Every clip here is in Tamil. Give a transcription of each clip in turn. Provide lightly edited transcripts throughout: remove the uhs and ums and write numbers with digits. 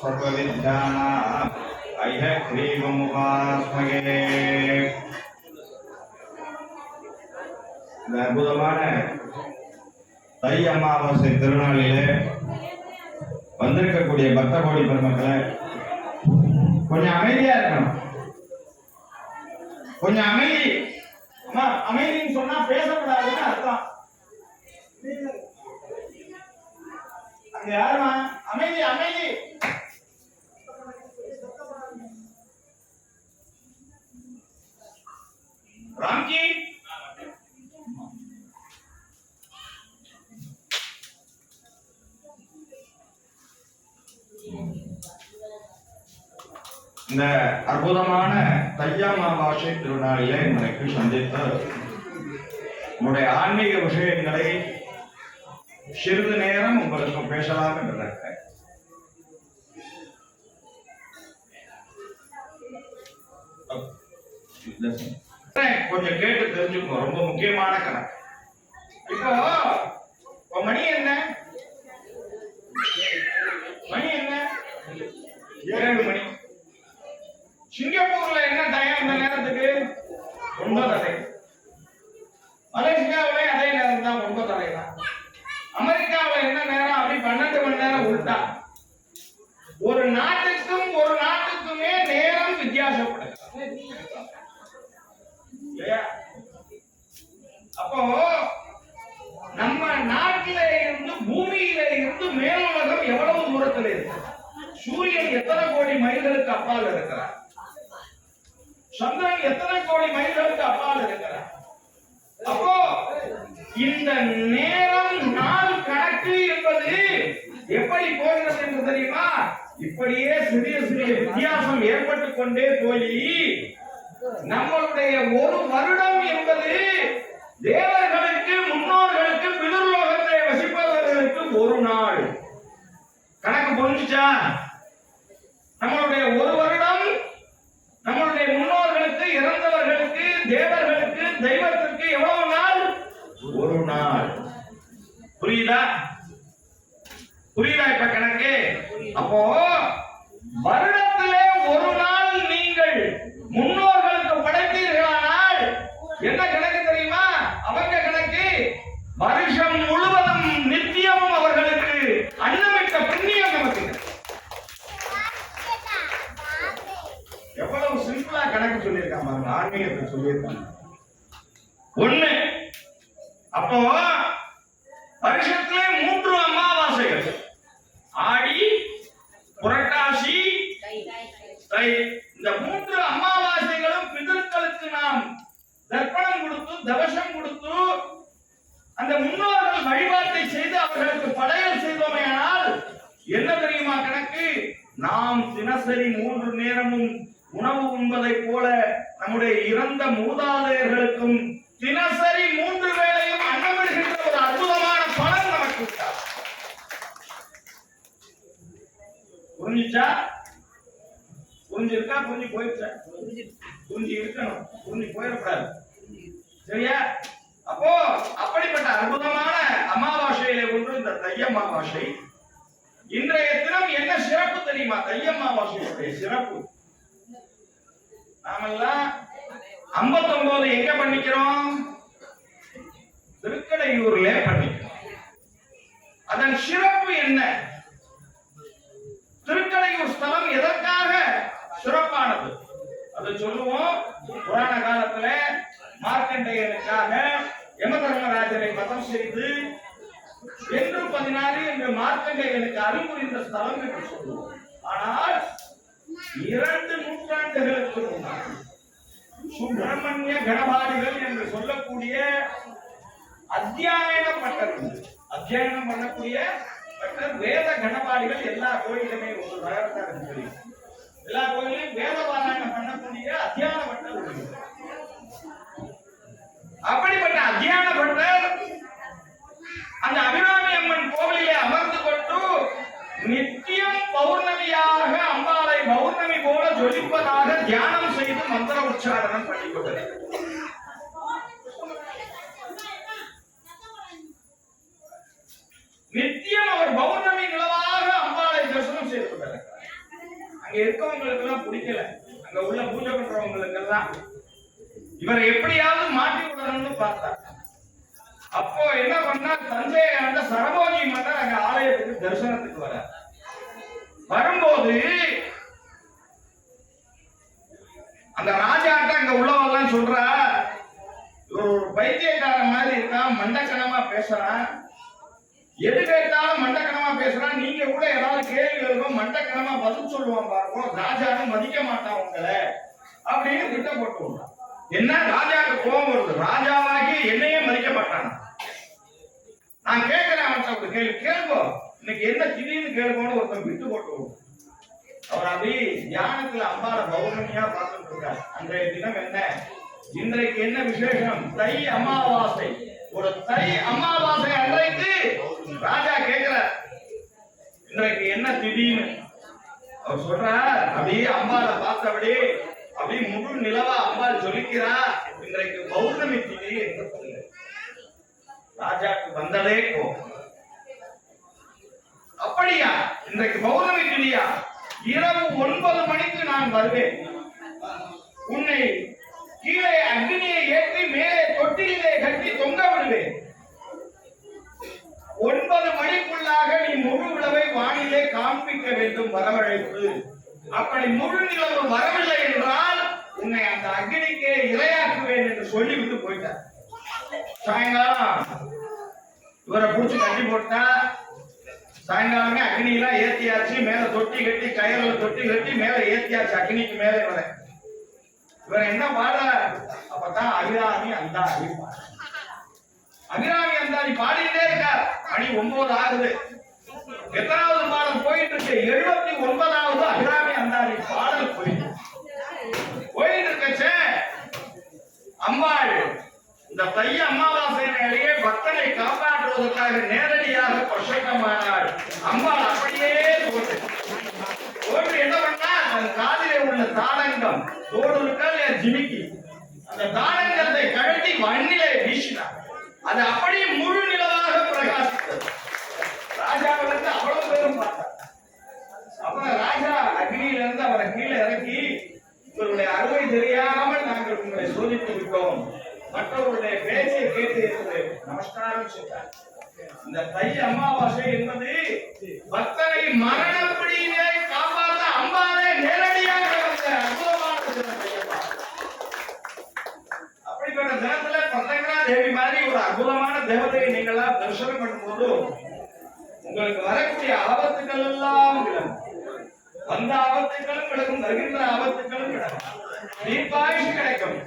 सर्वविद्यानां ஐயக்ரீவமுபாஸ்மகே. இந்த அற்புதமான தை அமாவாசை திருநாளிலே வந்திருக்கக்கூடிய பக்த கோடி பெருமக்களை கொஞ்சம் அமைதியா இருக்கணும். கொஞ்சம் அமைதி. அமைதின்னு சொன்னா பேசக்கூடாதுன்னு அர்த்தம். அங்க யாருமா? அமைதி அமைதி. ராம்ஜி இந்த அற்புதமான தையமாவாசை திருநாளிலே எனக்கு சந்தித்த உங்களுடைய ஆன்மீக விஷயங்களை சிறிது நேரம் உங்களுக்கு பேசலாம் என்று நினைக்கிறேன். கொஞ்சம் கேட்டு தெரிஞ்சுக்கோ, ரொம்ப முக்கியமான கணக்கு. இப்போ மணி என்ன? மணி என்ன? 7 மணி. சிங்கப்பூர்ல என்ன டைம் இந்த நேரத்துக்கு? 9:30. மலேசியாவிலே அதே நேரம் தான், 9:30 தான். அமெரிக்காவில் என்ன நேரம்? அப்படி 12 மணி நேரம் உள்டா. ஒரு நாட்டுக்கும் ஒரு நாட்டுக்குமே நேரம் வித்தியாசப்படுது. அப்போ நம்ம நாட்டில இருந்து பூமியில இருந்து மேலுலகம் எவ்வளவு தூரத்தில் இருக்கு? சூரியன் எத்தனை கோடி மைல்களுக்கு அப்பால் இருக்கிறார்? சந்திரன் எத்தனை கோடி மைல்களுக்கு அப்பால் இருக்கிறார்? அப்போ இந்த நேரம் நாள் கணக்கு என்பது எப்படி போகிறது என்று தெரியுமா? இப்படியே சிறிய சிறிய வித்தியாசம் ஏற்பட்டு கொண்டே போய் நம்மளுடைய ஒரு வருடம் என்பது தேவர்களுக்கு, முன்னோர்களுக்கு, பிதர்லோகத்தை வசிப்பவர்களுக்கு ஒரு நாள் கணக்கு புரிஞ்சுச்சா? நம்மளுடைய ஒரு வருடம் நம்மளுடைய முன்னோர்களுக்கு, இறந்தவர்களுக்கு, தேவர்களுக்கு, தெய்வத்திற்கு எவ்வளவு நாள்? ஒரு நாள். புரியுதா? புரியுதா இப்ப கணக்கு? அப்போ வருடத்திலே ஒரு நாள் நீங்கள் முன்னோர்களுக்கு படைத்தீர்களானால் என்ன கணக்கு தெரியுமா? அவங்க கணக்கு வருஷம் முழுவதும் நித்தியமும் அவர்களுக்கு அன்னமிட்ட புண்ணியம் நமக்கு. எவ்வளவு சிம்பிளா கணக்கு சொல்லியிருக்காங்க, ஆன்மீகத்தை சொல்லியிருக்காங்க. ஒண்ணு, அப்போ வருஷத்திலே 3 அமாவாசைகள், ஆடி, புரட்டாசி, தை. இந்த 3 அமாவாசைகளும் பிதர்களுக்கு நாம் தர்ப்பணம் கொடுத்து, தவசம் கொடுத்து, அந்த முன்னோர்கள் வழிபாட்டை செய்து அவர்களுக்கு படையல் செய்தோமேயானால் என்ன தெரியுமா கணக்கு? நாம் தினசரி 3 நேரமும் உணவு உண்பதை போல நம்முடைய இறந்த மூதாதையர்களுக்கும் தினசரி 3 வேளையும் அன்னமிடுகின்ற ஒரு அற்புதமான பலன் நமக்கு. புரிஞ்சுச்சா? புரிஞ்சிருக்கா? புரிஞ்சு போயிடுச்சா? புரிஞ்சு இருக்கணும், புரிஞ்சு போயிடக்கூடாது. சரியா? அப்போ அப்படிப்பட்ட அற்புதமான அமாவாசையிலே ஒன்று இந்த தை அமாவாசை. இன்றைய தினம் என்ன சிறப்பு தெரியுமா? தை அமாவாசையுடைய சிறப்பு, நாமெல்லாம் 59 எங்க பண்ணிக்கிறோம்? திருக்கடையூர்ல பண்ணிக்கிறோம். அதன் சிறப்பு என்ன? திருக்கடையூர் ஸ்தலம் எதற்காக சிறப்பானது அதை சொல்லுவோம். புராண காலத்துல மார்க்கண்டேயனுக்காக யமதர்மராஜனை வதம் செய்து 16 என்று மார்க்கண்டேயனுக்கு அறிவுறுந்த ஸ்தலம் என்று சொல்லுவோம். ஆனால் 2 நூற்றாண்டுகளுக்கு முன்னால் சுப்பிரமணிய கணபாடிகள் என்று சொல்லக்கூடிய அத்தியாயனம் பண்ணக்கூடிய வேத கணபாடிகள் எல்லா கோயிலுமே ஒரு நகரத்தாக தெரியும். எல்லா கோயிலையும் வேத பாராயணம் பண்ணக்கூடிய அத்தியான பட்டர். அப்படிப்பட்ட அத்தியான பட்டர் அந்த அபிராமி அம்மன் கோவிலிலே அமர்ந்து கொண்டு நித்தியம் பௌர்ணமியாக அம்பாளை பௌர்ணமி போல ஜொலிப்பதாக தியானம் செய்து மந்திர உச்சாரணம் பண்ணிக்கொண்டார். நித்தியம் அவர் பௌர்ணமி நிலவாக அம்பாளை தரிசனம் செய்து கொண்டார். அங்க இருக்கவங்களுக்கு எல்லாம் பிடிக்கல, அங்க உள்ள பூஜை பண்றவங்களுக்கு எல்லாம் இவரை எப்படியாவது மாற்றி விடணும்னு பார்த்தார். அப்போ என்ன பண்ணா, தஞ்சை ஆண்ட சரபோஜி மன்னர் அங்க ஆலயத்துக்கு தரிசனத்துக்கு வர வரும்போது அந்த ராஜாட்ட அங்க உள்ளவெல்லாம் சொல்றா, இவர் ஒரு பைத்தியக்காரன் மாதிரி இருக்கான், மண்டக்கணமா பேசுறான், எது கேட்டாலும் மண்டக்கணமா பேசுறான், நீங்க கூட ஏதாவது கேள்வி இருக்கும் மண்டக்கணமா பதில் சொல்லுவான் பாருங்க, ராஜாவும் மதிக்க மாட்டான் உங்களை அப்படின்னு திட்ட போட்டு விடுறான். என்ன ராஜாவுக்கு கோபம் வருது, ராஜாவாகி என்னையே மதிக்க மாட்டான், நான் கேட்கிறேன் அவன் ஒரு கேள்வி கேளுங்கோ, இன்னைக்கு என்ன திடீர்னு கேளுங்கன்னு ஒருத்தன் விட்டு போட்டு விடுறான். அவர் அப்படி தியானத்துல அம்பாள பௌர்ணமியா பார்த்துட்டு இருக்கார். அன்றைய தினம் என்ன, இன்றைக்கு என்ன விசேஷம், தை அமாவாசை. ஒரு தை அமாவாசை அன்றைக்கு ராஜா கேட்கிறார், இன்றைக்கு என்ன திடீர்னு. அவர் சொல்றார், அப்படியே அம்பாளை பார்த்தபடி அப்படி முழு நிலவா அம்பாள் சொல்லிக்கிறா, இன்றைக்கு பௌர்ணமி திதி என்று சொல்ல. ராஜாக்கு வந்ததே கோபம். அப்படியா, இன்றைக்கு பௌர்ணமி திதியா, இரவு 9 மணிக்கு நான் வருவேன், உன்னை கீழே அக்னியை ஏற்றி மேலே தொட்டிலே கட்டி தொங்க விடுவேன், 9 மணிக்குள்ளாக நீ முழு விளவை வானிலே காண்பிக்க வேண்டும் வரவழைப்பு, அப்படி முழு நிலவு வரவில்லை என்றால் உன்னை அந்த அக்னிக்கே இரையாக்குவேன் என்று சொல்லிவிட்டு போயிட்டார். சாயங்காலம் இவரை பிடிச்சி கட்டி போட்டா, சாயங்காலமே அக்னி எல்லாம் ஏத்தியாச்சு, மேல தொட்டி கட்டி கயிறுல தொட்டி கட்டி மேல ஏத்தியாச்சு, அக்னிக்கு மேல இவர் என்ன பாட, அப்பதான் அபிராமி அந்தாதி, அபிராமி அந்தாதி பாடிட்டே இருக்கார். மணி 9 ஆகுது. எத்தனாவது பாடல் போயிட்டு இருக்கு, 79வது அபிராமி அந்தாதி பாடல் போயிட்டு இருக்கச்சே, அம்பாள் இந்த தை அமாவாசையிலேயே பக்தனை காப்பாற்றுவதற்காக நேரடியாக பிரசன்னமானாள். அம்பாள் அப்படியே தோன்று என்ன பண்ணா, தன் காதிலே உள்ள தாளங்கம் தோடுகள் ஜிமிக்கி அந்த தாளங்கத்தை கழட்டி மண்ணிலே வீசினார். அது அப்படியே முழு நிலவாக பிரகாசித்தது. ராஜாவிலிருந்து அவ்வளவு பேரும் பார்த்தார். அப்புறம் ராஜா அக்னியிலிருந்து அவரை கீழே இறக்கி, உங்களுடைய அருமை தெரியாமல் நாங்கள் உங்களை சோதித்து விட்டோம், மற்றவருடைய பேச்சை கேட்டு இருந்தது, நமஸ்காரம் செய்தார். இந்த தை அமாவாசை என்பது பக்தனை மரணப்படியிலே காப்பாற்ற அம்பாளே நேரடியாக வந்த அற்புதமான தினம். அப்படிப்பட்ட தினத்துல பத்தங்கரா தேவி மாதிரி ஒரு அற்புதமான தேவதையை நீங்களாம் தரிசனம் பண்ணும்போது உங்களுக்கு வரக்கூடிய ஆபத்துக்கள் எல்லாம் விலகும். வந்த ஆபத்துக்களும் விலகும், வருகின்ற ஆபத்துக்களும் விலகும், தீர்க்காயுஷ் கிடைக்கும்.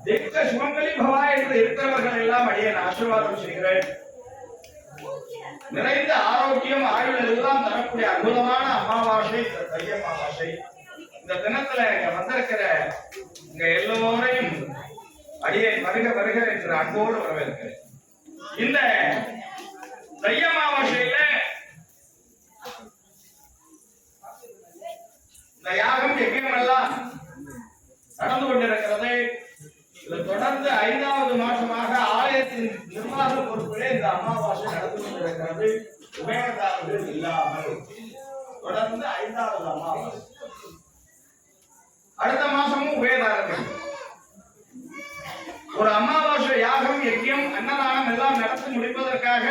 தெய்வ சுமங்கலி பவா என்று இருக்கிறவர்கள் எல்லாம் அடியே ஆசீர்வாதம் செய்கிறேன். நிறைந்த ஆரோக்கியம் ஆயுள் எல்லாம் தரக்கூடிய அற்புதமான அமாவாசை தை அமாவாசை. இந்த தினத்துல இங்க வந்திருக்கிற இங்க எல்லோரையும் அடியே வருக வருக என்று அன்போடு வரவேற்கிறேன். இந்த தை அமாவாசையில இந்த யாகம் யஜ்ஞம் எல்லாம் நடந்து கொண்டிருக்கிறது. தொடர்ந்து 5வது மாசமாக ஆலயத்தின் நிர்வாக பொறுப்பிலே இந்த அமாவாசை நடந்து கொண்டிருக்கிறது. உபயோகத்தாளர்கள் இல்லாமல் தொடர்ந்து 5வது அமாவாசை. அடுத்த மாசமும் உபயோகத்தாளர்கள். ஒரு அமாவாசை யாகம் யஜ்ஞம் அன்னதானம் எல்லாம் நடத்தி முடிப்பதற்காக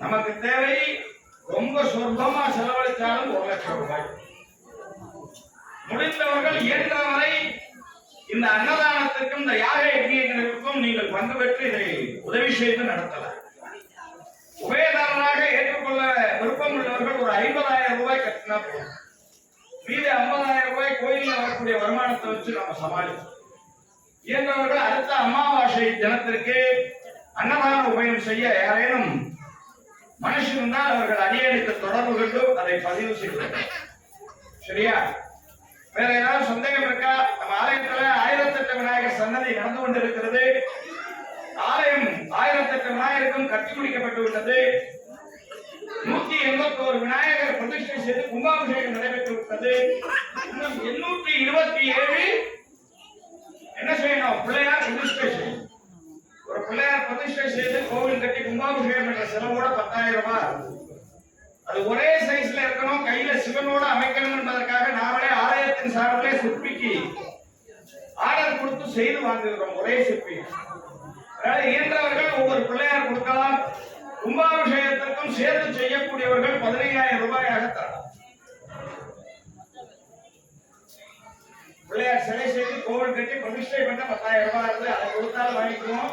நமக்கு தேவை ரொம்ப சொற்பமா செலவழித்தாலும் 1 லட்சம் ரூபாய். முடிந்தவர்கள் இயன்றவரை இந்த அன்னதானத்திற்கும் இந்த யாக யஜ்ஞங்களுக்கும் நீங்கள் பங்கு பெற்று இதை உதவி செய்து நடத்தலாம். உபயதாரராக ஏற்றுக்கொள்ள விருப்பம் உள்ளவர்கள் ஒரு 50,000 ரூபாய் கட்டினா போதும். மீது 50,000 ரூபாய் கோயிலில் வரக்கூடிய வருமானத்தை வச்சு நம்ம சமாளிப்போம். இயன்றவர்கள் அடுத்த அமாவாசை தினத்திற்கு அன்னதான உபயம் செய்ய யாரேனும் மனசு இருந்தால் அவர்கள் அடியெடுத்து தொடர்பு கொண்டு அதை பதிவு செய்வார்கள். சரியா? வேற ஏதாவது சந்தேகம் இருக்கா? நம்ம ஆலயத்துல 1008 விநாயகர் சன்னதி நடந்து கொண்டிருக்கிறது. ஆலயம் 1008 விநாயகருக்கும் கட்டி முடிக்கப்பட்டு விட்டது. 181 விநாயகர் பிரதிஷ்டை செய்து கும்பாபிஷேகம் நடைபெற்று விட்டது. இன்னும் 827 என்ன செய்யணும்? பிள்ளையார் பிரதிஷ்டை செய்யணும். ஒரு பிள்ளையார் பிரதிஷ்டை செய்து கோவில் கட்டி கும்பாபிஷேகம் என்ற செலவோட 10,000 ரூபாய். அது ஒரே சைஸ்ல பிரதிஷ்டை இருக்கணும், கையில சிவனோட அமைக்கணும் என்பதற்காக நாமளே ஆலயத்தின் சார்பிலே சிற்பிக்கு ஆர்டர் கொடுத்து செய்து வாங்குகிறோம். ஒரே சிற்பி. அதனால இயன்றவர்கள் ஒவ்வொரு பிள்ளையார் கொடுக்கலாம். கும்பாபிஷேகத்திற்கும் சேர்த்து செய்யக்கூடியவர்கள் 15,000 ரூபாயாக தரலாம். பிள்ளையார் சிலை செய்து கோவில் கட்டி பிரதிஷ்டை பண்ண 10,000 ரூபாய் இருந்து அதை கொடுத்தாலும் வாங்கிக்குவோம்.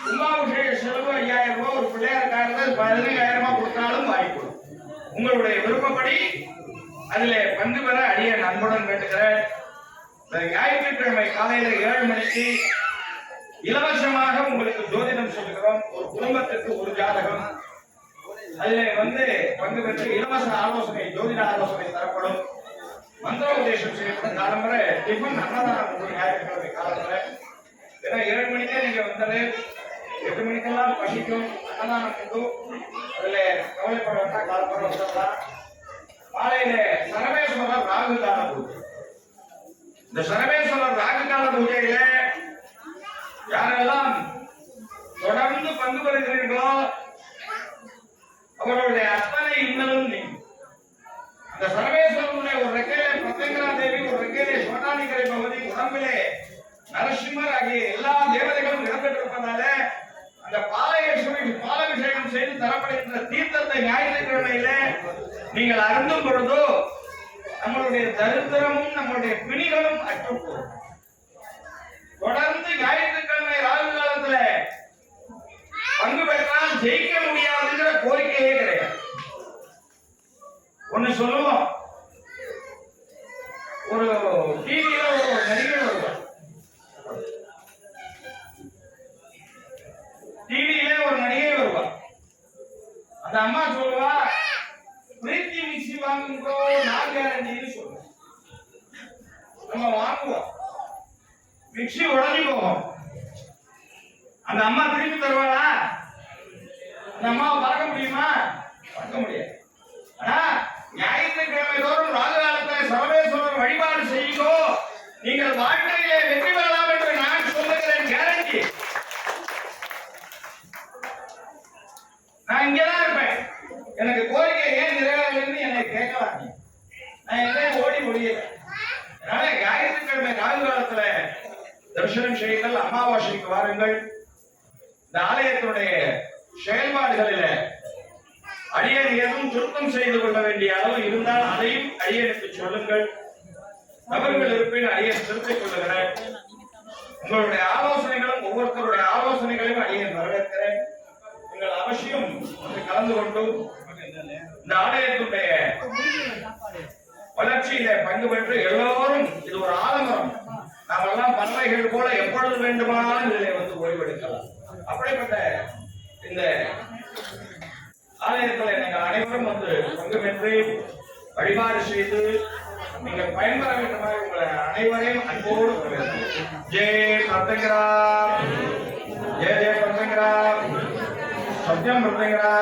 கும்பாபிஷேக செலவு 5,000 ரூபாய், ஒரு பிள்ளையாருக்காக 15,000 கொடுத்தாலும் வாங்கிக்குவோம். உங்களுடைய விருப்பப்படி அதிலே பங்கு பெற அடிய நண்புடன் கேட்டுக்கிறேன். ஞாயிற்றுக்கிழமை காலையில 7 மணிக்கு இலவசமாக உங்களுக்கு ஜோதிடம் சொல்லுகிறோம். ஒரு குடும்பத்திற்கு ஒரு ஜாதகம். அதிலே பங்கு பெற்று இலவச ஆலோசனை, ஜோதிட ஆலோசனை தரப்படும். மந்திர உபதேசம் செய்யப்படும். காலம்பரை டிஃபன் அன்னதானம் உண்டு. ஞாயிற்றுக்கிழமை காலம்பரை ஏன்னா 7 மணிக்கே நீங்க வந்தது, 8 மணிக்கெல்லாம் பசிக்கும். அன்னதானம் உண்டு. அதுல கவலைப்பட வேண்டாம். காலம்பரை வந்துடலாம். மாலையில சரவேஸ்வரர் ராகு கால பூஜை. இந்த சரவேஸ்வரர் ராகு கால பூஜையில யாரெல்லாம் தொடர்ந்து பங்கு பெறுகிறீர்களோ அவர்களுடைய அத்தனை இன்னலும் நீங்கும். அந்த சரவேஸ்வரனுடைய ஒரு ரெக்கையிலே பிரத்யங்கரா தேவி, ஒரு ரெக்கையிலே சோட்டானிக்கரை பகுதி, உடம்பிலே நரசிம்மர் ஆகிய எல்லா தேவதைகளும் இடம்பெற்றிருப்பதால அந்த பாலாபிஷேகம் செய்து தரப்படுகின்ற தீர்த்தத்தை ஞாயிற்றுக்கிழமையில நீங்கள் அருந்தும் பொழுதோ நம்மளுடைய தரித்திரமும் நம்மளுடைய பிணிகளும் அற்றுப்போம். தொடர்ந்து ஞாயிற்றுக்கிழமை ராகு காலத்துல பங்கு பெற்றால் ஜெயிக்க முடியாதுங்கிற கோரிக்கையே கிடையாது. ஒண்ணு சொல்லுவோம், ஒரு டிவியில ஒரு நடிகை வருவார். டிவியில ஒரு நடிகை வருவார். அந்த அம்மா சொல்லுவா, பிரீத்தி மிக்சி வாங்குங்கோ, நான் கேரண்டின்னு சொல்லுவோம். நம்ம வாங்குவோம், மிக்சி உடஞ்சி போகும். அந்த அம்மா திருப்பி தருவாளா? அந்த அம்மாவை பார்க்க முடியுமா? பார்க்க முடியாது. ஆனா ஞாயிற்றுக்கிழமை தோறும் ராகு காலத்தில் சரவேஸ்வரர் வழிபாடு செய்யுங்கோ, நீங்கள் வாழ்க்கையிலே வெற்றி பெறலாம் என்று நான் சொல்லுகிறேன். கேரண்டி. நான் இங்கதான் இருப்பேன். எனக்கு கோரிக்கை ஏன் நிறைவேறலன்னு என்னை கேட்கலாம். நான் எங்கேயும் ஓடி முடியல. அதனால ஞாயிற்றுக்கிழமை ராகு காலத்துல தரிசனம் செய்யுங்கள். அமாவாசைக்கு வாருங்கள். இந்த ஆலயத்தினுடைய செயல்பாடுகளில அடியன் எதுவும் திருத்தம் செய்து கொள்ள வேண்டிய அளவு இருந்தால் அதையும் அடியனுக்கு சொல்லுங்கள். நபர்கள் இருப்பின் அடியன் திருத்திக் கொள்ளுகிறேன். உங்களுடைய ஆலோசனைகளும் ஒவ்வொருத்தருடைய ஆலோசனைகளையும் அடியன் வரவேற்கிறேன். நீங்கள் அவசியம் கலந்து கொண்டு இந்த ஆலயத்துடைய வளர்ச்சியில பங்கு பெற்று எல்லோரும், இது ஒரு ஆலமரம், நாம் எல்லாம் பறவைகள் போல எப்பொழுது வேண்டுமானாலும் இதில் ஓய்வெடுக்கலாம். அப்படிப்பட்ட இந்த ஆலயத்தில் நீங்கள் அனைவரும் பங்கு பெற்று வழிபாடு செய்து நீங்கள் பயன்பெற வேண்டுமாய் உங்களை அனைவரையும் அன்போடு வரவேற்கிறேன். ஜெய் பிரத்யங்கரா, ஜெய ஜெய பிரத்யங்கரா, சத்யம் பிரத்யங்கரா.